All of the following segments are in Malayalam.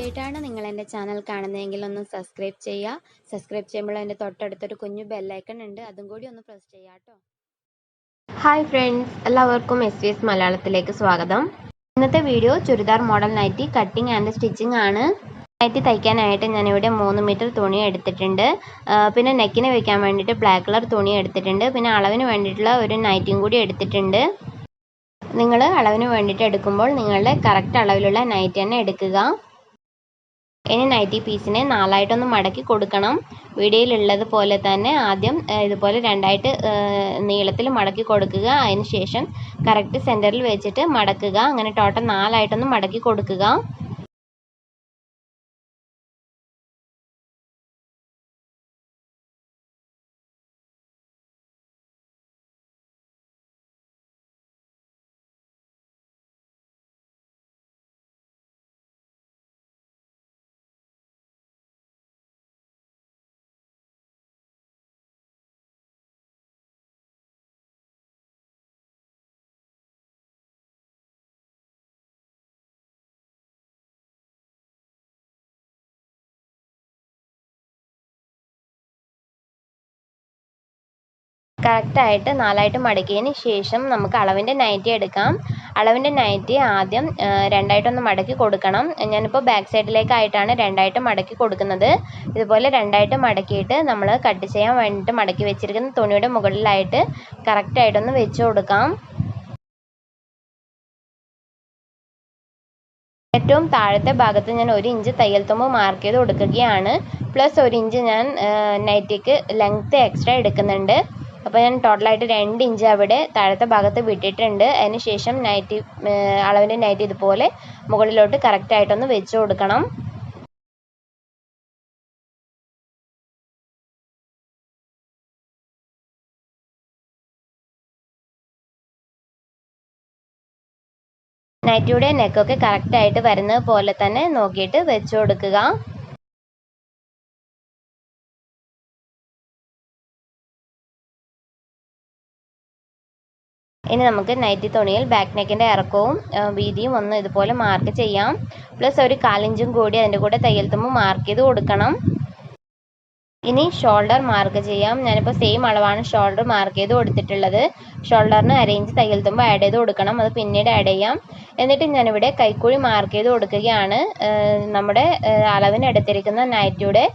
ആദ്യമായിട്ടാണ് നിങ്ങൾ എൻ്റെ ചാനൽ കാണുന്നതെങ്കിൽ ഒന്ന് സബ്സ്ക്രൈബ് ചെയ്യുക. സബ്സ്ക്രൈബ് ചെയ്യുമ്പോൾ എൻ്റെ തൊട്ടടുത്തൊരു കുഞ്ഞു ബെല്ലൈക്കൺ ഉണ്ട്, അതും കൂടി ഒന്ന് പ്രസ് ചെയ്യുക കേട്ടോ. ഹായ് ഫ്രണ്ട്സ്, എല്ലാവർക്കും SBS മലയാളത്തിലേക്ക് സ്വാഗതം. ഇന്നത്തെ video churidar model nightie cutting and stitching ആണ്. നൈറ്റി തയ്ക്കാനായിട്ട് ഞാനിവിടെ 3 മീറ്റർ തുണി എടുത്തിട്ടുണ്ട്. പിന്നെ നെക്കിന് വെക്കാൻ വേണ്ടിയിട്ട് ബ്ലാക്ക് കളർ തുണി എടുത്തിട്ടുണ്ട്. പിന്നെ അളവിന് വേണ്ടിയിട്ടുള്ള ഒരു നൈറ്റിയും കൂടി എടുത്തിട്ടുണ്ട്. നിങ്ങൾ അളവിന് വേണ്ടിയിട്ട് എടുക്കുമ്പോൾ നിങ്ങളുടെ കറക്റ്റ് അളവിലുള്ള നൈറ്റി തന്നെ എടുക്കുക. ഇനി നൈറ്റി പീസിനെ 4ആയിട്ടൊന്ന് മടക്കി കൊടുക്കണം. വീഡിയോയിലുള്ളത് പോലെ തന്നെ ആദ്യം ഇതുപോലെ 2ആയിട്ട് നീളത്തിൽ മടക്കി കൊടുക്കുക. അതിന് ശേഷം കറക്റ്റ് സെൻറ്ററിൽ വെച്ചിട്ട് മടക്കുക. അങ്ങനെ ടോട്ടൽ 4ആയിട്ടൊന്ന് മടക്കി കൊടുക്കുക. കറക്റ്റായിട്ട് 4ആയിട്ട് മടക്കിയതിന് ശേഷം നമുക്ക് അളവിൻ്റെ നൈറ്റി എടുക്കാം. അളവിൻ്റെ നൈറ്റി ആദ്യം 2ആയിട്ടൊന്ന് മടക്കി കൊടുക്കണം. ഞാനിപ്പോൾ ബാക്ക് സൈഡിലേക്കായിട്ടാണ് 2ആയിട്ട് മടക്കി കൊടുക്കുന്നത്. ഇതുപോലെ 2ആയിട്ട് മടക്കിയിട്ട് നമ്മൾ കട്ട് ചെയ്യാൻ വേണ്ടിയിട്ട് മടക്കി വെച്ചിരിക്കുന്ന തുണിയുടെ മുകളിലായിട്ട് കറക്റ്റായിട്ടൊന്ന് വെച്ച് കൊടുക്കാം. ഏറ്റവും താഴത്തെ ഭാഗത്ത് ഞാൻ 1 ഇഞ്ച് തയ്യൽ തുമ്പ് മാർക്ക് ചെയ്ത് കൊടുക്കുകയാണ്. പ്ലസ് 1 ഇഞ്ച് ഞാൻ നൈറ്റിക്ക് ലെങ്ത്ത് എക്സ്ട്രാ എടുക്കുന്നുണ്ട്. അപ്പോൾ ഞാൻ ടോട്ടലായിട്ട് 2 ഇഞ്ച് അവിടെ താഴത്തെ ഭാഗത്ത് വിട്ടിട്ടുണ്ട്. അതിന് ശേഷം അളവിൻ്റെ നൈറ്റി ഇതുപോലെ മുകളിലോട്ട് കറക്റ്റായിട്ടൊന്ന് വെച്ച് കൊടുക്കണം. നൈറ്റിയുടെ നെക്കൊക്കെ കറക്റ്റായിട്ട് വരുന്നത് പോലെ തന്നെ നോക്കിയിട്ട് വെച്ച് കൊടുക്കുക. ഇനി നമുക്ക് നൈറ്റി തുണിയിൽ ബാക്ക് നെക്കിൻ്റെ ഇറക്കവും വീതിയും ഒന്ന് ഇതുപോലെ മാർക്ക് ചെയ്യാം. പ്ലസ് ഒരു 1/4 ഇഞ്ചും കൂടി അതിൻ്റെ കൂടെ തയ്യൽ തുമ്പ് മാർക്ക് ചെയ്ത് കൊടുക്കണം. ഇനി ഷോൾഡർ മാർക്ക് ചെയ്യാം. ഞാനിപ്പോൾ സെയിം അളവാണ് ഷോൾഡർ മാർക്ക് ചെയ്ത് കൊടുത്തിട്ടുള്ളത്. ഷോൾഡറിന് 1/2 ഇഞ്ച് തയ്യൽ തുമ്പ് ആഡ് ചെയ്ത് കൊടുക്കണം. അത് പിന്നീട് ആഡ് ചെയ്യാം. എന്നിട്ട് ഞാനിവിടെ കൈക്കുഴി മാർക്ക് ചെയ്ത് കൊടുക്കുകയാണ്. നമ്മുടെ അളവിന് എടുത്തിരിക്കുന്ന നൈറ്റിയുടെ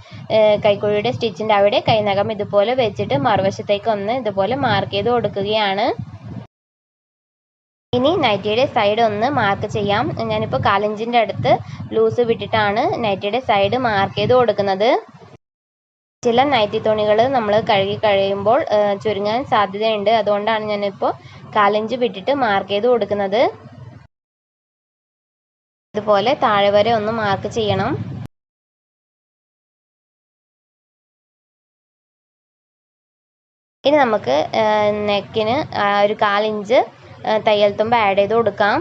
കൈക്കുഴിയുടെ സ്റ്റിച്ചിൻ്റെ അവിടെ കൈനകം ഇതുപോലെ വെച്ചിട്ട് മറുവശത്തേക്ക് ഒന്ന് ഇതുപോലെ മാർക്ക് ചെയ്ത് കൊടുക്കുകയാണ്. ഇനി നൈറ്റിയുടെ സൈഡ് ഒന്ന് മാർക്ക് ചെയ്യാം. ഞാനിപ്പോൾ 1/4 ഇഞ്ചിൻ്റെ അടുത്ത് ലൂസ് വിട്ടിട്ടാണ് നൈറ്റിയുടെ സൈഡ് മാർക്ക് ചെയ്ത് കൊടുക്കുന്നത്. ചില നൈറ്റി തുണികൾ നമ്മൾ കഴുകി കഴിയുമ്പോൾ ചുരുങ്ങാൻ സാധ്യതയുണ്ട്. അതുകൊണ്ടാണ് ഞാനിപ്പോൾ 1/4 ഇഞ്ച് വിട്ടിട്ട് മാർക്ക് ചെയ്ത് കൊടുക്കുന്നത്. ഇതുപോലെ താഴെ വരെ ഒന്ന് മാർക്ക് ചെയ്യണം. ഇനി നമുക്ക് നെക്കിന് ഒരു 1/4 ഇഞ്ച് തയ്യൽ തുമ്പ് ആഡ് ചെയ്ത് കൊടുക്കാം.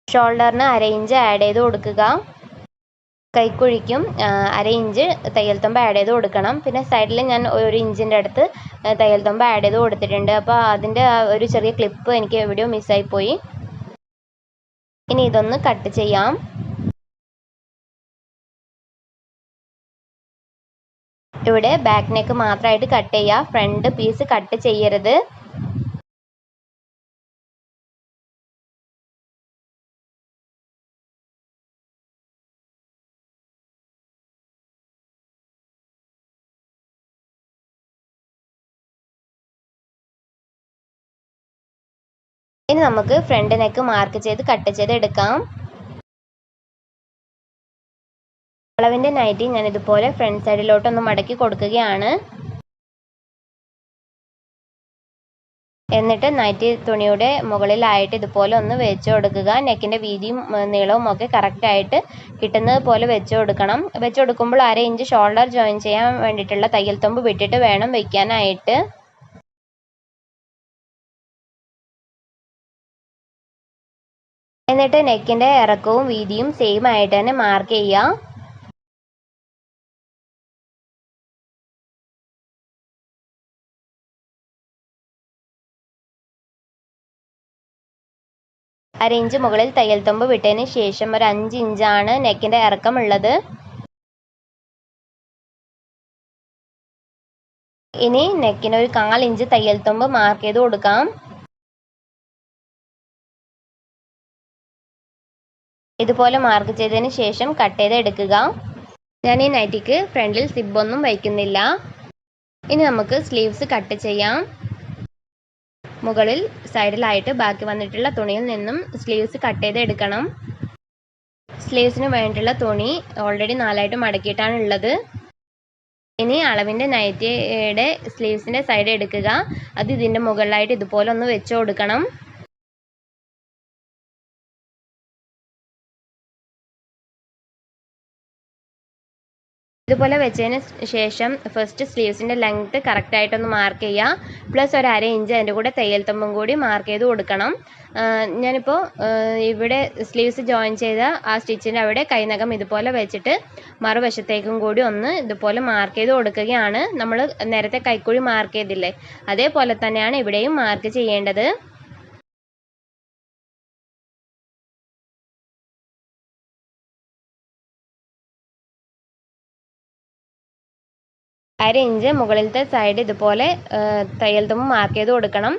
ഷോൾഡറിന് 1/2 ഇഞ്ച് ആഡ് ചെയ്ത് കൊടുക്കുക. കൈക്കുഴിക്കും 1/2 ഇഞ്ച് തയ്യൽ തുമ്പ് ആഡ് ചെയ്ത് കൊടുക്കണം. പിന്നെ സൈഡിൽ ഞാൻ 1 ഇഞ്ചിൻ്റെ അടുത്ത് തയ്യൽ തുമ്പ് ആഡ് ചെയ്ത് കൊടുത്തിട്ടുണ്ട്. അപ്പോൾ അതിൻ്റെ ഒരു ചെറിയ ക്ലിപ്പ് എനിക്ക് എവിടെയോ മിസ്സായിപ്പോയി. ഇനി ഇതൊന്ന് കട്ട് ചെയ്യാം. ഇവിടെ ബാക്ക് നെക്ക് മാത്രമായിട്ട് കട്ട് ചെയ്യുക. ഫ്രണ്ട് പീസ് കട്ട് ചെയ്യരുത്. ഇനി നമുക്ക് ഫ്രണ്ട് നെക്ക് മാർക്ക് ചെയ്ത് കട്ട് ചെയ്ത് എടുക്കാം. അളവിൻ്റെ നൈറ്റി ഞാൻ ഇതുപോലെ ഫ്രണ്ട് സൈഡിലോട്ടൊന്ന് മടക്കി കൊടുക്കുകയാണ്. എന്നിട്ട് നൈറ്റി തുണിയുടെ മുകളിലായിട്ട് ഇതുപോലെ ഒന്ന് വെച്ച് കൊടുക്കുക. നെക്കിൻ്റെ വീതിയും നീളവും ഒക്കെ കറക്റ്റായിട്ട് കിട്ടുന്നത് പോലെ വെച്ച് കൊടുക്കണം. വെച്ച് കൊടുക്കുമ്പോൾ 1/2 ഇഞ്ച് ഷോൾഡർ ജോയിൻ ചെയ്യാൻ വേണ്ടിയിട്ടുള്ള തയ്യൽ തുമ്പ് വിട്ടിട്ട് വേണം വയ്ക്കാനായിട്ട്. എന്നിട്ട് നെക്കിൻ്റെ ഇറക്കവും വീതിയും സെയിം ആയിട്ട് തന്നെ മാർക്ക് ചെയ്യുക. 1/2 ഇഞ്ച് മുകളിൽ തയ്യൽ തുമ്പ് വിട്ടതിന് ശേഷം ഒരു 5 ഇഞ്ചാണ് നെക്കിൻ്റെ ഇറക്കമുള്ളത്. ഇനി നെക്കിന് ഒരു 1/4 ഇഞ്ച് തയ്യൽ തുമ്പ് മാർക്ക് ചെയ്ത് കൊടുക്കാം. ഇതുപോലെ മാർക്ക് ചെയ്തതിന് ശേഷം കട്ട് ചെയ്ത് എടുക്കുക. ഞാൻ ഈ നൈറ്റിക്ക് ഫ്രണ്ടിൽ സിബൊന്നും വയ്ക്കുന്നില്ല. ഇനി നമുക്ക് സ്ലീവ്സ് കട്ട് ചെയ്യാം. മുകളിൽ സൈഡിലായിട്ട് ബാക്കി വന്നിട്ടുള്ള തുണിയിൽ നിന്നും സ്ലീവ്സ് കട്ട് ചെയ്ത് എടുക്കണം. സ്ലീവ്സിന് വേണ്ടിയിട്ടുള്ള തുണി ഓൾറെഡി 4ആയിട്ട് മടക്കിയിട്ടാണ് ഉള്ളത്. ഇനി അളവിൻ്റെ നൈറ്റിയുടെ സ്ലീവ്സിൻ്റെ സൈഡ് എടുക്കുക. അത് ഇതിൻ്റെ മുകളിലായിട്ട് ഇതുപോലെ ഒന്ന് വെച്ച് കൊടുക്കണം. ഇതുപോലെ വെച്ചതിന് ശേഷം ഫസ്റ്റ് സ്ലീവ്സിൻ്റെ ലെങ്ത് കറക്റ്റായിട്ടൊന്ന് മാർക്ക് ചെയ്യുക. പ്ലസ് ഒരു 1/2 ഇഞ്ച് അതിൻ്റെ കൂടെ തയ്യൽ തുമ്പും കൂടി മാർക്ക് ചെയ്ത് കൊടുക്കണം. ഞാനിപ്പോൾ ഇവിടെ സ്ലീവ്സ് ജോയിൻ ചെയ്ത ആ സ്റ്റിച്ചിൻ്റെ അവിടെ കൈനകം ഇതുപോലെ വെച്ചിട്ട് മറുവശത്തേക്കും കൂടി ഒന്ന് ഇതുപോലെ മാർക്ക് ചെയ്ത് കൊടുക്കുകയാണ്. നമ്മൾ നേരത്തെ കൈക്കുഴി മാർക്ക് ചെയ്തില്ലേ, അതേപോലെ തന്നെയാണ് ഇവിടെയും മാർക്ക് ചെയ്യേണ്ടത്. അര ഇഞ്ച് മുകളിലത്തെ സൈഡ് ഇതുപോലെ തയ്യൽ തുമ്പ് മാർക്ക് ചെയ്ത് കൊടുക്കണം.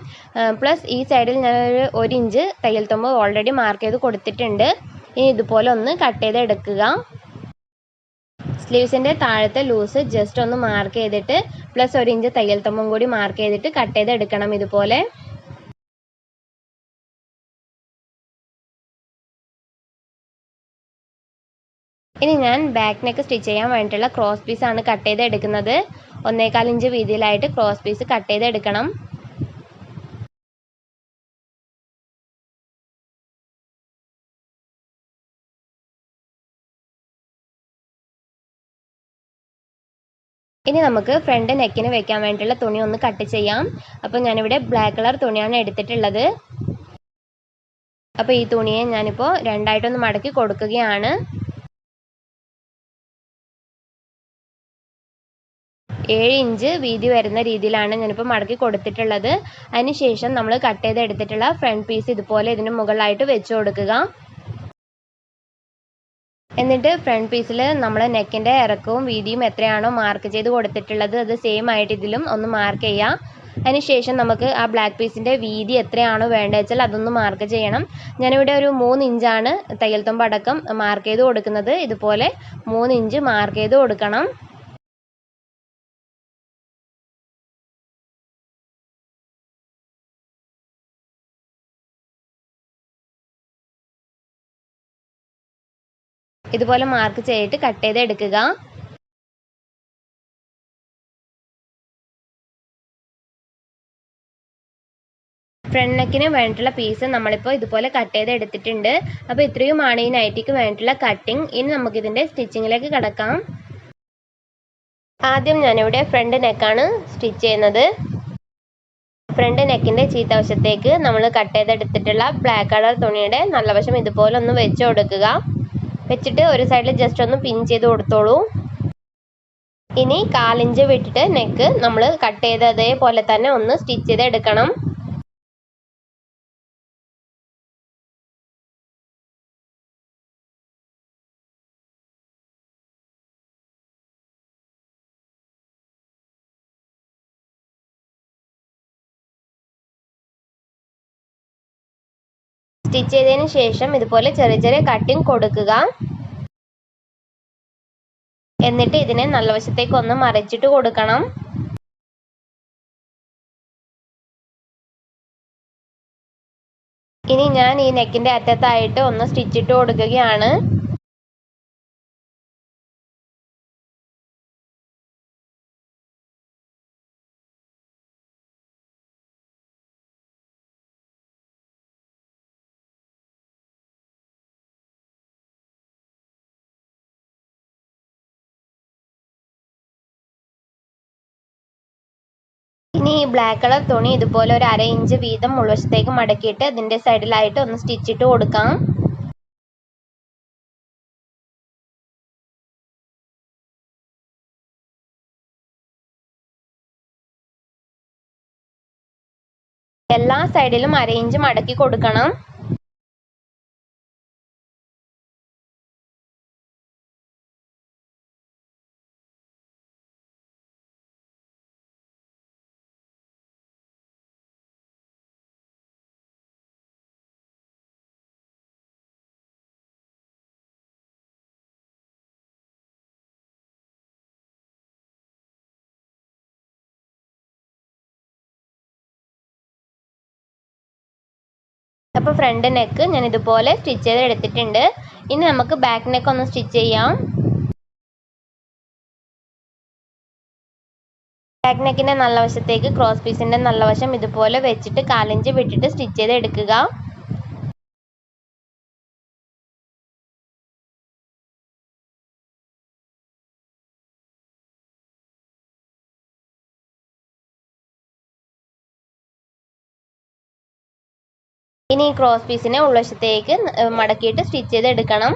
പ്ലസ് ഈ സൈഡിൽ ഞാൻ ഒരു ഇഞ്ച് തയ്യൽ തുമ്പ് ഓൾറെഡി മാർക്ക് ചെയ്ത് കൊടുത്തിട്ടുണ്ട്. ഇനി ഇതുപോലെ ഒന്ന് കട്ട് ചെയ്ത് എടുക്കുക. സ്ലീവ്സിൻ്റെ താഴത്തെ ലൂസ് ജസ്റ്റ് ഒന്ന് മാർക്ക് ചെയ്തിട്ട് പ്ലസ് 1 ഇഞ്ച് തയ്യൽ തുമ്പും കൂടി മാർക്ക് ചെയ്തിട്ട് കട്ട് ചെയ്ത് എടുക്കണം ഇതുപോലെ. ഇനി ഞാൻ ബാക്ക് നെക്ക് സ്റ്റിച്ച് ചെയ്യാൻ വേണ്ടിയിട്ടുള്ള ക്രോസ് പീസാണ് കട്ട് ചെയ്ത് എടുക്കുന്നത്. 1.25 ഇഞ്ച് വീതിയിലായിട്ട് ക്രോസ് പീസ് കട്ട് ചെയ്ത് എടുക്കണം. ഇനി നമുക്ക് ഫ്രണ്ട് നെക്കിന് വെക്കാൻ വേണ്ടിയിട്ടുള്ള തുണി ഒന്ന് കട്ട് ചെയ്യാം. അപ്പോൾ ഞാനിവിടെ ബ്ലാക്ക് കളർ തുണിയാണ് എടുത്തിട്ടുള്ളത്. അപ്പോൾ ഈ തുണിയെ ഞാനിപ്പോൾ രണ്ടായിട്ടൊന്ന് മടക്കി കൊടുക്കുകയാണ്. 7 ഇഞ്ച് വീതി വരുന്ന രീതിയിലാണ് ഞാനിപ്പോൾ മടക്കി കൊടുത്തിട്ടുള്ളത്. അതിനുശേഷം നമ്മൾ കട്ട് ചെയ്ത് എടുത്തിട്ടുള്ള ഫ്രണ്ട് പീസ് ഇതുപോലെ ഇതിന് മുകളിലായിട്ട് വെച്ച് കൊടുക്കുക. എന്നിട്ട് ഫ്രണ്ട് പീസിൽ നമ്മൾ നെക്കിൻ്റെ ഇറക്കവും വീതിയും എത്രയാണോ മാർക്ക് ചെയ്ത് കൊടുത്തിട്ടുള്ളത് അത് സെയിം ആയിട്ട് ഇതിലും ഒന്ന് മാർക്ക് ചെയ്യാം. അതിനുശേഷം നമുക്ക് ആ ബ്ലാക്ക് പീസിൻ്റെ വീതി എത്രയാണോ വേണ്ടത് വെച്ചാൽ അതൊന്ന് മാർക്ക് ചെയ്യണം. ഞാനിവിടെ ഒരു 3 ഇഞ്ചാണ് തയ്യൽ തുമ്പ് അടക്കം മാർക്ക് ചെയ്ത് കൊടുക്കുന്നത്. ഇതുപോലെ 3 ഇഞ്ച് മാർക്ക് ചെയ്ത് കൊടുക്കണം. ഇതുപോലെ മാർക്ക് ചെയ്തിട്ട് കട്ട് ചെയ്ത് എടുക്കുക. ഫ്രണ്ട് നെക്കിന് വേണ്ടിയിട്ടുള്ള പീസ് നമ്മളിപ്പോൾ ഇതുപോലെ കട്ട് ചെയ്ത് എടുത്തിട്ടുണ്ട്. അപ്പോൾ ഇത്രയുമാണ് ഈ നൈറ്റിക്ക് വേണ്ടിയിട്ടുള്ള കട്ടിങ്. ഇനി നമുക്കിതിൻ്റെ സ്റ്റിച്ചിങ്ങിലേക്ക് കിടക്കാം. ആദ്യം ഞാനിവിടെ ഫ്രണ്ട് നെക്കാണ് സ്റ്റിച്ച് ചെയ്യുന്നത്. ഫ്രണ്ട് നെക്കിൻ്റെ ചീത്തവശത്തേക്ക് നമ്മൾ കട്ട് ചെയ്തെടുത്തിട്ടുള്ള ബ്ലാക്ക് കളർ തുണിയുടെ നല്ല വശം ഇതുപോലെ ഒന്ന് വെച്ച് കൊടുക്കുക. വെച്ചിട്ട് ഒരു സൈഡിൽ ജസ്റ്റ് ഒന്ന് പിൻ ചെയ്ത് കൊടുത്തോളൂ. ഇനി 1/4 ഇഞ്ച് വിട്ടിട്ട് നെക്ക് നമ്മൾ കട്ട് ചെയ്തതേപോലെ തന്നെ ഒന്ന് സ്റ്റിച്ച് ചെയ്ത് എടുക്കണം. സ്റ്റിച്ച് ചെയ്തതിന് ശേഷം ഇതുപോലെ ചെറിയ ചെറിയ കട്ടിങ് കൊടുക്കുക. എന്നിട്ട് ഇതിനെ നല്ല വശത്തേക്ക് ഒന്ന് മറിച്ചിട്ട് കൊടുക്കണം. ഇനി ഞാൻ ഈ നെക്കിൻ്റെ അറ്റത്തായിട്ട് ഒന്ന് സ്റ്റിച്ചിട്ട് കൊടുക്കുകയാണ്. ഇനി ഈ ബ്ലാക്ക് കളർ തുണി ഇതുപോലെ ഒരു 1/2 ഇഞ്ച് വീതം ഉൾവശത്തേക്ക് മടക്കിയിട്ട് അതിൻ്റെ സൈഡിലായിട്ട് ഒന്ന് സ്റ്റിച്ചിട്ട് കൊടുക്കാം. എല്ലാ സൈഡിലും 1/2 ഇഞ്ച് മടക്കി കൊടുക്കണം. അപ്പോൾ ഫ്രണ്ട് നെക്ക് ഞാൻ ഇതുപോലെ സ്റ്റിച്ച് ചെയ്ത് എടുത്തിട്ടുണ്ട്. ഇനി നമുക്ക് ബാക്ക് നെക്ക് ഒന്ന് സ്റ്റിച്ച് ചെയ്യാം. ബാക്ക് നെക്കിൻ്റെ നല്ല വശത്തേക്ക് ക്രോസ് പീസിൻ്റെ നല്ല വശം ഇതുപോലെ വെച്ചിട്ട് 1/4 ഇഞ്ച് വിട്ടിട്ട് സ്റ്റിച്ച് ചെയ്ത് എടുക്കുക. ഇനി ഈ ക്രോസ് പീസിനെ ഉൾവശത്തേക്ക് മടക്കിയിട്ട് സ്റ്റിച്ച് ചെയ്ത് എടുക്കണം.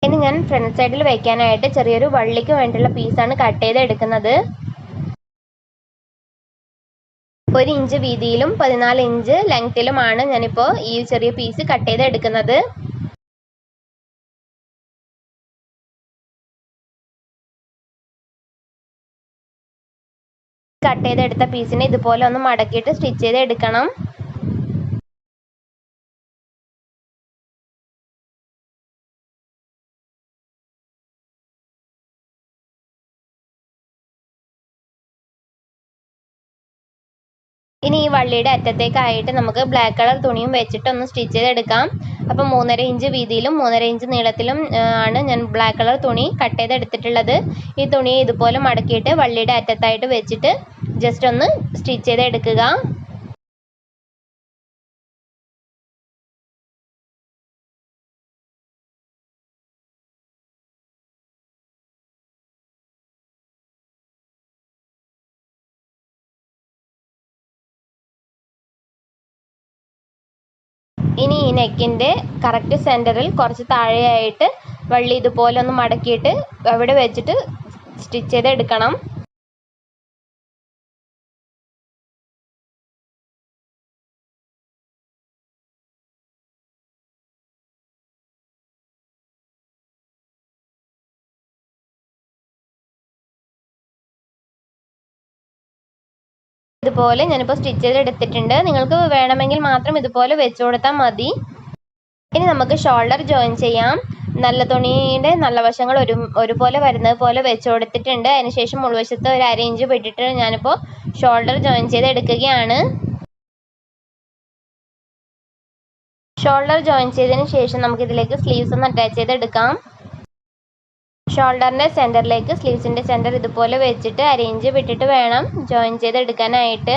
ഇനി ഞാൻ ഫ്രണ്ട് സൈഡിൽ വെക്കാനായിട്ട് ചെറിയൊരു വള്ളിക്ക് വേണ്ടിയുള്ള പീസാണ് കട്ട് ചെയ്ത് എടുക്കുന്നത്. 1 ഇഞ്ച് വീതിയിലും 14 ഇഞ്ച് ലെങ്ത്തിലുമാണ് ഞാനിപ്പോൾ ഈ ചെറിയ പീസ് കട്ട് ചെയ്ത് എടുക്കുന്നത്. കട്ട് ചെയ്തെടുത്ത പീസിനെ ഇതുപോലെ ഒന്ന് മടക്കിയിട്ട് സ്റ്റിച്ച് ചെയ്ത് എടുക്കണം. ഇനി ഈ വള്ളിയുടെ അറ്റത്തേക്കായിട്ട് നമുക്ക് ബ്ലാക്ക് കളർ തുണിയും വെച്ചിട്ട് ഒന്ന് സ്റ്റിച്ച് ചെയ്തെടുക്കാം. അപ്പം 3.5 ഇഞ്ച് വീതിയിലും 3.5 ഇഞ്ച് നീളത്തിലും ആണ് ഞാൻ ബ്ലാക്ക് കളർ തുണി കട്ട് ചെയ്തെടുത്തിട്ടുള്ളത്. ഈ തുണിയെ ഇതുപോലെ മടക്കിയിട്ട് വള്ളിയുടെ അറ്റത്തായിട്ട് വെച്ചിട്ട് ജസ്റ്റ് ഒന്ന് സ്റ്റിച്ച് ചെയ്തെടുക്കുക. ഇനി ഈ നെക്കിൻ്റെ കറക്റ്റ് സെൻറ്ററിൽ കുറച്ച് താഴെയായിട്ട് വള്ളി ഇതുപോലെ ഒന്ന് മടക്കിയിട്ട് അവിടെ വെച്ചിട്ട് സ്റ്റിച്ച് ചെയ്തെടുക്കണം. ഇതുപോലെ ഞാനിപ്പോൾ സ്റ്റിച്ച് ചെയ്തെടുത്തിട്ടുണ്ട്. നിങ്ങൾക്ക് വേണമെങ്കിൽ മാത്രം ഇതുപോലെ വെച്ച് കൊടുത്താൽ മതി. ഇനി നമുക്ക് ഷോൾഡർ ജോയിൻ ചെയ്യാം. നല്ല തുണിയുടെ നല്ല വശങ്ങൾ ഒരുപോലെ വരുന്നത് പോലെ വെച്ച് കൊടുത്തിട്ടുണ്ട്. അതിനുശേഷം ഉൾവശത്ത് ഒരു 1/2 ഇഞ്ച് വിട്ടിട്ട് ഞാനിപ്പോൾ ഷോൾഡർ ജോയിൻ ചെയ്ത് എടുക്കുകയാണ്. ഷോൾഡർ ജോയിൻ ചെയ്തതിന് ശേഷം നമുക്കിതിലേക്ക് സ്ലീവ്സ് ഒന്ന് അറ്റാച്ച് ചെയ്തെടുക്കാം. ഷോൾഡറിൻ്റെ സെൻറ്ററിലേക്ക് സ്ലീവ്സിൻ്റെ സെൻറ്റർ ഇതുപോലെ വെച്ചിട്ട് 1/2 ഇഞ്ച് വിട്ടിട്ട് വേണം ജോയിൻ ചെയ്തെടുക്കാനായിട്ട്.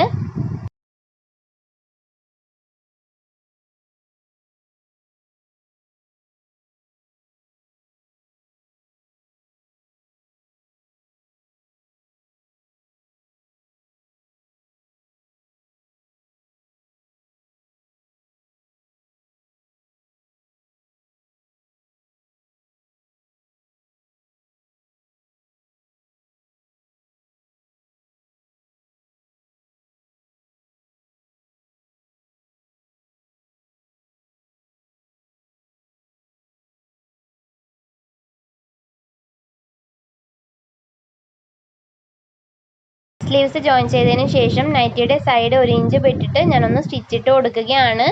സ്ലീവ്സ് ജോയിൻ ചെയ്തതിന് ശേഷം നൈറ്റിയുടെ സൈഡ് 1 ഇഞ്ച് വിട്ടിട്ട് ഞാനൊന്ന് സ്റ്റിച്ചിട്ട് കൊടുക്കുകയാണ്.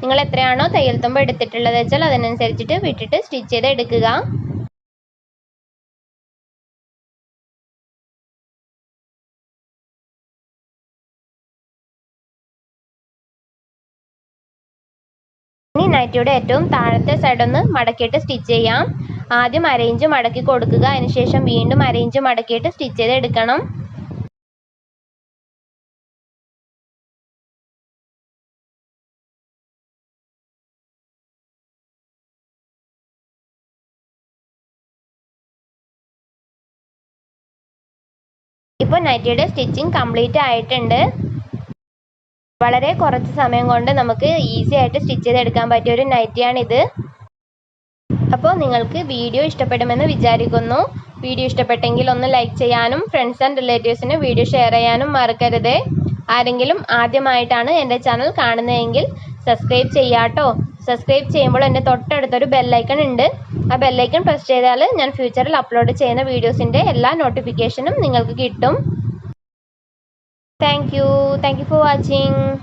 നിങ്ങൾ എത്രയാണോ തയ്യൽ തുമ്പ് എടുത്തിട്ടുള്ളത് വെച്ചാൽ അതിനനുസരിച്ചിട്ട് വിട്ടിട്ട് സ്റ്റിച്ച് ചെയ്ത് എടുക്കുക. ഇനി നൈറ്റിയുടെ ഏറ്റവും താഴത്തെ സൈഡ് ഒന്ന് മടക്കിയിട്ട് സ്റ്റിച്ച് ചെയ്യാം. ആദ്യം 1/2 ഇഞ്ച് മടക്കി കൊടുക്കുക. അതിനുശേഷം വീണ്ടും 1/2 ഇഞ്ച് മടക്കിയിട്ട് സ്റ്റിച്ച് ചെയ്ത് എടുക്കണം. ഇപ്പോൾ നൈറ്റിയുടെ സ്റ്റിച്ചിങ് കംപ്ലീറ്റ് ആയിട്ടുണ്ട്. വളരെ കുറച്ച് സമയം കൊണ്ട് നമുക്ക് ഈസി ആയിട്ട് സ്റ്റിച്ച് ചെയ്തെടുക്കാൻ പറ്റിയ ഒരു നൈറ്റിയാണിത്. അപ്പോൾ നിങ്ങൾക്ക് വീഡിയോ ഇഷ്ടപ്പെടുമെന്ന് വിചാരിക്കുന്നു. വീഡിയോ ഇഷ്ടപ്പെട്ടെങ്കിൽ ഒന്ന് ലൈക്ക് ചെയ്യാനും ഫ്രണ്ട്സ് ആൻഡ് റിലേറ്റീവ്സിന് വീഡിയോ ഷെയർ ചെയ്യാനും മറക്കരുത്. ആരെങ്കിലും ആദ്യമായിട്ടാണ് എൻ്റെ ചാനൽ കാണുന്നതെങ്കിൽ സബ്സ്ക്രൈബ് ചെയ്യാട്ടോ. സബ്സ്ക്രൈബ് ചെയ്യുമ്പോൾ എൻ്റെ തൊട്ടടുത്തൊരു ബെല്ലൈക്കൺ ഉണ്ട്. ആ ബെല്ലൈക്കൺ പ്രസ് ചെയ്താൽ ഞാൻ ഫ്യൂച്ചറിൽ അപ്ലോഡ് ചെയ്യുന്ന വീഡിയോസിൻ്റെ എല്ലാ നോട്ടിഫിക്കേഷനും നിങ്ങൾക്ക് കിട്ടും. Thank you for watching.